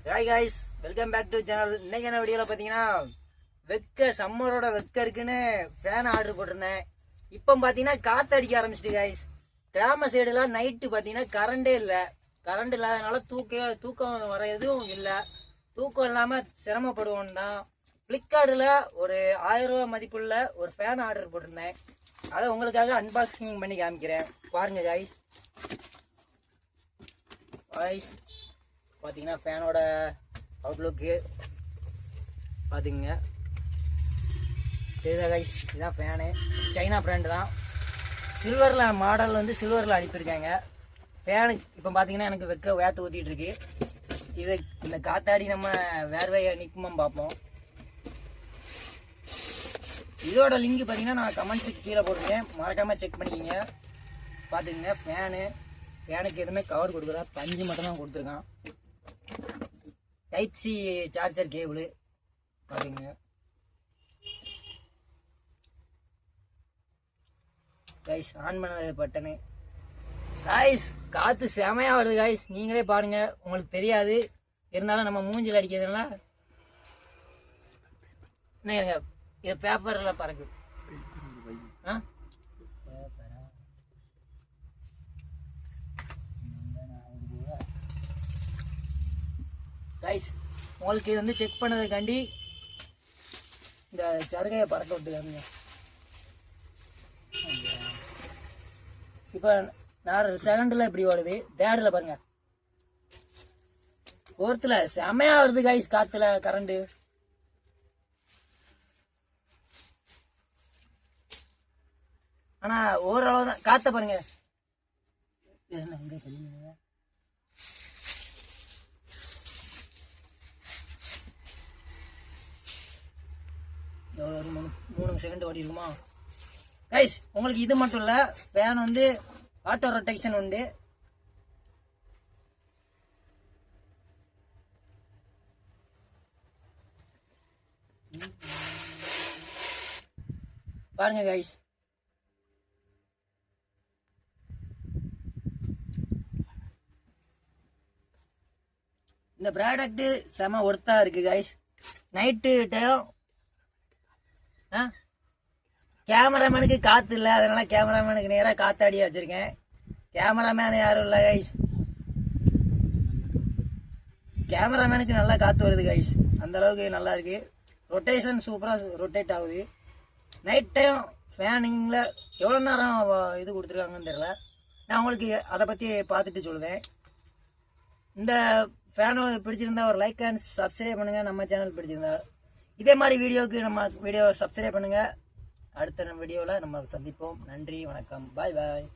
Hi guys, welcome back to channel. இன்னைக்கு என்ன வீடியோவில் பார்த்தீங்கன்னா சம்மரோட வெக்க இருக்குன்னு ஃபேன் ஆர்டர் போட்டிருந்தேன். இப்போ பார்த்தீங்கன்னா காற்று அடிக்க ஆரம்பிச்சிட்டு காய்ஸ். கிராம சைடுலாம் நைட்டு பார்த்தீங்கன்னா கரண்டே இல்லை. கரண்ட் இல்லாதனால தூக்கம் வர எதுவும் இல்லை. தூக்கம் இல்லாமல் சிரமப்படுவோம் தான். ஃப்ளிப்கார்ட்டில் ஒரு 1000 ரூபா மதிப்புள்ள ஒரு ஃபேன் ஆர்டர் போட்டிருந்தேன். அதை உங்களுக்காக அன்பாக்சிங் பண்ணி காமிக்கிறேன், பாருங்க காய்ஸ். பார்த்தீங்கன்னா ஃபேனோட அவுட்லுக்கு பார்த்துக்குங்க. தெரியுதா கைஸ்? இதுதான் ஃபேனு. சைனா பிராண்டு தான். சில்வரில் மாடல் வந்து சில்வரில் அனுப்பியிருக்காங்க. ஃபேனு இப்போ பார்த்தீங்கன்னா எனக்கு வேற்று ஊற்றிட்டு இருக்கு. இது இந்த காத்தாடி நம்ம வேர்வையை நிற்குமா பார்ப்போம். இதோட லிங்க் பார்த்தீங்கன்னா நான் கமெண்ட்ஸுக்கு கீழே போட்டுருக்கேன், மறக்காமல் செக் பண்ணிக்கிங்க. பார்த்துக்குங்க. ஃபேனுக்கு எதுவுமே கவர் கொடுக்குறா, பஞ்சு மட்டும் தான் கொடுத்துருக்கான். டைப் சி சார்ஜர் கேபிள் பாருங்க. கைஸ் ஆன் பண்ணது பட்டனு. கைஸ் காற்று செமையாக வருது கைஸ், நீங்களே பாருங்க, உங்களுக்கு தெரியாது. இருந்தாலும் நம்ம மூஞ்சில் அடிக்கிறதுனால என்ன இது பேப்பரில் பறக்கு. கைஸ் உங்களுக்கு இது வந்து செக் பண்ணதுக்காண்டி இந்த சருகையை பறக்க விட்டுக்காருங்க. இப்போ நான் செகண்டில் இப்படி வருது, தேர்டில் பாருங்க, ஃபோர்த்தில் செமையா வருது கைஸ். காற்றுல கரண்டு ஆனால் ஓரளவு தான். காற்றை பாருங்க. ஒரு 3 செகண்ட் ஓடி இருக்குமா கைஸ்? உங்களுக்கு இது மட்டும் இல்லை, ஃபேன் வந்து ஆட்டோ ரொட்டேஷன் உண்டு. பாருங்க கைஸ். இந்த ப்ராடக்ட் செம ஒர்த்தா இருக்கு கைஸ். நைட்டு டைம் கேமராமேனுக்கு காற்று இல்லை, அதனால கேமராமேனுக்கு நேராக காத்தாடியே வச்சுருக்கேன். கேமராமேன் யாரும் இல்லை கைஸ். கேமராமேனுக்கு நல்லா காற்று வருது கைஸ், அந்தளவுக்கு நல்லா இருக்குது. ரொட்டேஷன் சூப்பராக ரொட்டேட் ஆகுது. நைட் டைம் ஃபேனிங்கில் எவ்வளோ நேரம் இது கொடுத்துருக்காங்கன்னு தெரியல. நான் உங்களுக்கு அதை பற்றி பார்த்துட்டு சொல்லுவேன். இந்த ஃபேனை பிடிச்சிருந்தா ஒரு லைக் அண்ட் சப்ஸ்கிரைப் பண்ணுங்கள். நம்ம சேனல் பிடிச்சிருந்தா இதே மாதிரி வீடியோவுக்கு நம்ம வீடியோவை சப்ஸ்கிரைப் பண்ணுங்கள். அடுத்த வீடியோவில் நம்ம சந்திப்போம். நன்றி, வணக்கம், பாய் பாய்.